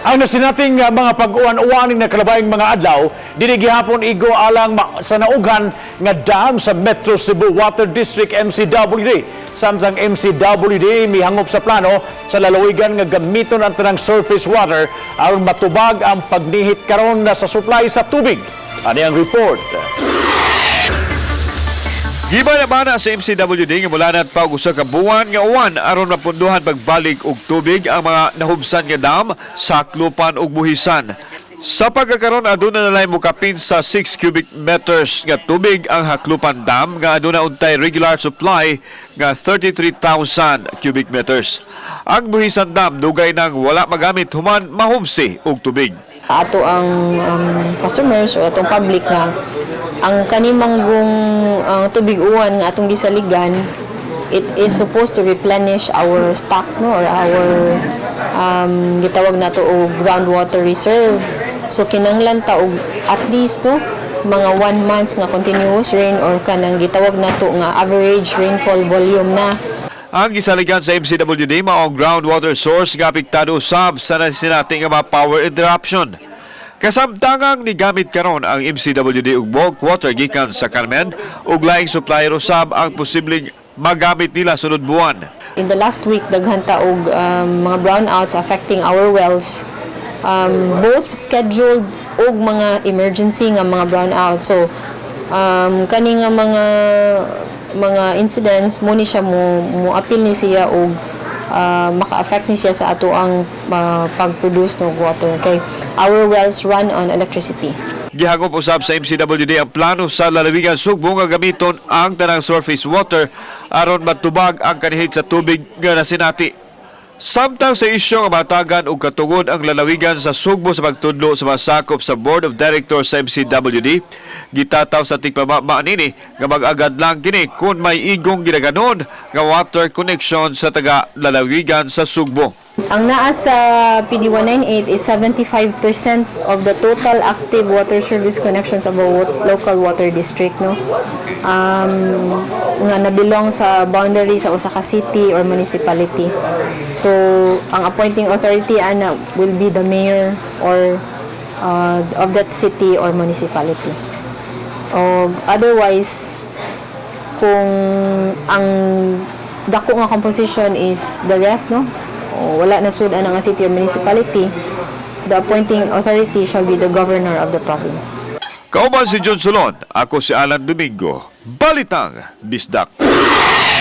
Ang nasinating mga pag-uwan-uwaning na kalabayang mga adlaw, dinigihapon igo alang sa naughan nga dam sa Metro Cebu Water District MCWD. Samtang MCWD mihangop sa plano sa lalawigan nga gamiton ang tanang surface water aron matubag ang pagnihit karon na sa supply sa tubig. Ani ang report. Giba naman sa MCWD nga mula na pa usa ka buwan nga uwan aron mapunduhan pagbalik og tubig ang mga nahubsan nga dam, saklupan ug buhisan. Sa pagkakaroon aduna na lay mukapin sa 6 cubic meters nga tubig ang Haklupan Dam nga aduna untay regular supply nga 33,000 cubic meters. Ang buhisan dam dugay nang wala magamit human mahumsi og tubig. Ato ang customers o atong public nga ang kanimanggong tubig uwan nga atong gisaligan, it is supposed to replenish our stock, no, or our gitawag nato og groundwater reserve. So kinahanglan ta og at least, no, mga 1 month nga continuous rain or kanang gitawag nato nga average rainfall volume na. Ang gisaligan sa MCWD mao ang groundwater source nga apektado usab sa nasinating nga mga power interruption. Kasamtangang nigamit karon ang MCWD og bulk water gikan sa Carmen ug laing supplier usab ang posibleng magamit nila sunod buwan. In the last week daghan ta og mga brownouts affecting our wells, both scheduled og mga emergency nga mga brownout. So kani nga mga incidents mo ni siya mo appeal ni siya og maka-affect ni siya sa ato ang pag-produce ng water. Okay? Our wells run on electricity. Gihagop usab sa MCWD ang plano sa lalawigan Sugbo nga gamiton ang tanang surface water aron matubag ang kanihit sa tubig nga nasinati. Samtang sa isyu nga matagan og katungod ang lalawigan sa Sugbo sa pagtudlo sa masakop sa Board of Directors sa MCWD, gitataw sa tigpamama nini nga mag-agad lang kini kung may igong ginaganon nga water connection sa taga lalawigan sa Sugbo. Ang naa sa PD 198 is 75% of the total active water service connections of our local water district, no? Nga nabilong sa boundary sa usa ka city or municipality. So, ang appointing authority ana will be the mayor or of that city or municipality. Otherwise, kung ang dako nga composition is the rest, no? O wala na sud ang city or municipality, the appointing authority shall be the governor of the province. Kauban si John Solon, ako si Alan Domingo, Balitang Bisdak.